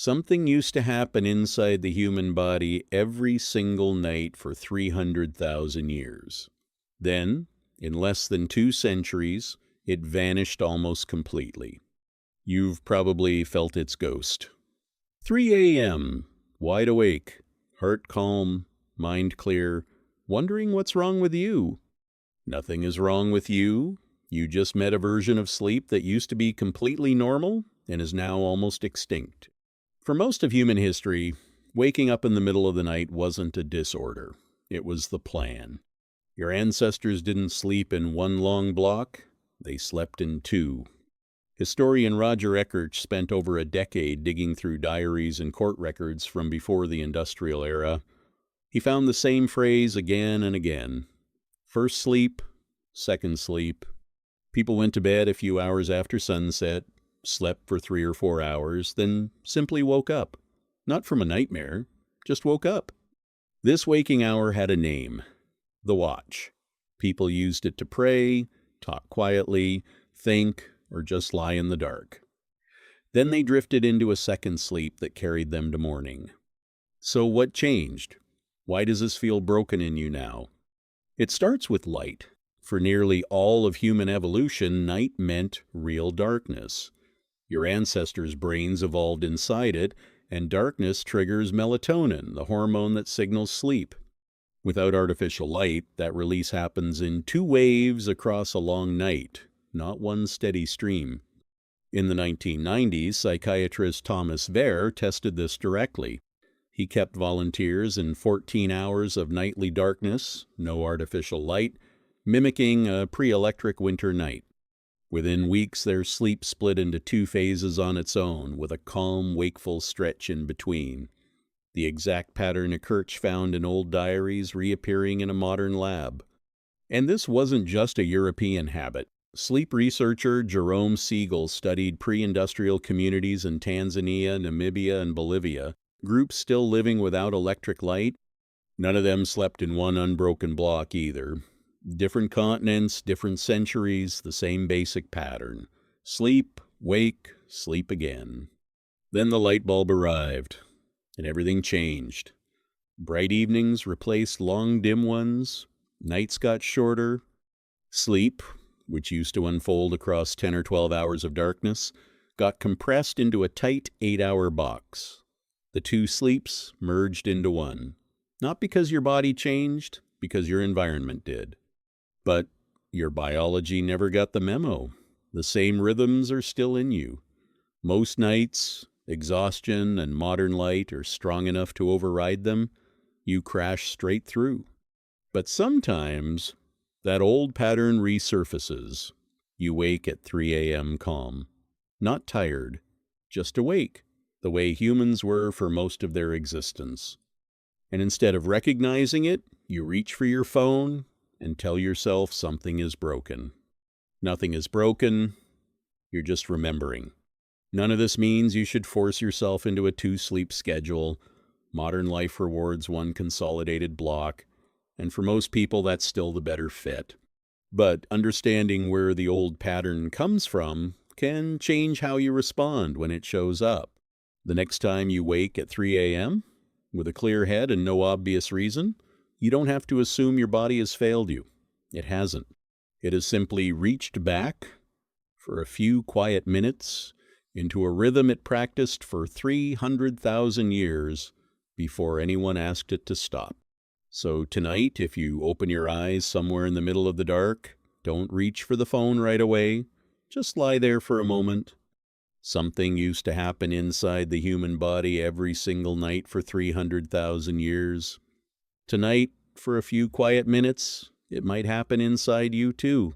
Something used to happen inside the human body every single night for 300,000 years. Then, in less than 2 centuries, it vanished almost completely. You've probably felt its ghost. 3 a.m., wide awake, heart calm, mind clear, wondering what's wrong with you. Nothing is wrong with you. You just met a version of sleep that used to be completely normal and is now almost extinct. For most of human history, waking up in the middle of the night wasn't a disorder. It was the plan. Your ancestors didn't sleep in one long block. They slept in two. Historian Roger Eckert spent over a decade digging through diaries and court records from before the industrial era. He found the same phrase again and again. First sleep, second sleep. People went to bed a few hours after sunset, slept for 3 or 4 hours, then simply woke up. Not from a nightmare, just woke up. This waking hour had a name, the watch. People used it to pray, talk quietly, think, or just lie in the dark. Then they drifted into a second sleep that carried them to morning. So what changed? Why does this feel broken in you now? It starts with light. For nearly all of human evolution, night meant real darkness. Your ancestors' brains evolved inside it, and darkness triggers melatonin, the hormone that signals sleep. Without artificial light, that release happens in 2 waves across a long night, not one steady stream. In the 1990s, psychiatrist Thomas Vare tested this directly. He kept volunteers in 14 hours of nightly darkness, no artificial light, mimicking a pre-electric winter night. Within weeks, their sleep split into 2 phases on its own, with a calm, wakeful stretch in between. The exact pattern a Kirch found in old diaries reappearing in a modern lab. And this wasn't just a European habit. Sleep researcher Jerome Siegel studied pre-industrial communities in Tanzania, Namibia, and Bolivia, groups still living without electric light. None of them slept in one unbroken block either. Different continents, different centuries, the same basic pattern. Sleep, wake, sleep again. Then the light bulb arrived, and everything changed. Bright evenings replaced long, dim ones. Nights got shorter. Sleep, which used to unfold across 10 or 12 hours of darkness, got compressed into a tight 8-hour box. The 2 sleeps merged into one. Not because your body changed, because your environment did. But your biology never got the memo. The same rhythms are still in you. Most nights, exhaustion and modern light are strong enough to override them. You crash straight through. But sometimes, that old pattern resurfaces. You wake at 3 a.m. calm. Not tired, just awake, the way humans were for most of their existence. And instead of recognizing it, you reach for your phone and tell yourself something is broken. Nothing is broken. You're just remembering. None of this means you should force yourself into a 2-sleep schedule. Modern life rewards one consolidated block, and for most people that's still the better fit. But understanding where the old pattern comes from can change how you respond when it shows up. The next time you wake at 3 a.m., with a clear head and no obvious reason, you don't have to assume your body has failed you. It hasn't. It has simply reached back for a few quiet minutes into a rhythm it practiced for 300,000 years before anyone asked it to stop. So tonight, if you open your eyes somewhere in the middle of the dark, don't reach for the phone right away. Just lie there for a moment. Something used to happen inside the human body every single night for 300,000 years. Tonight, for a few quiet minutes, it might happen inside you too.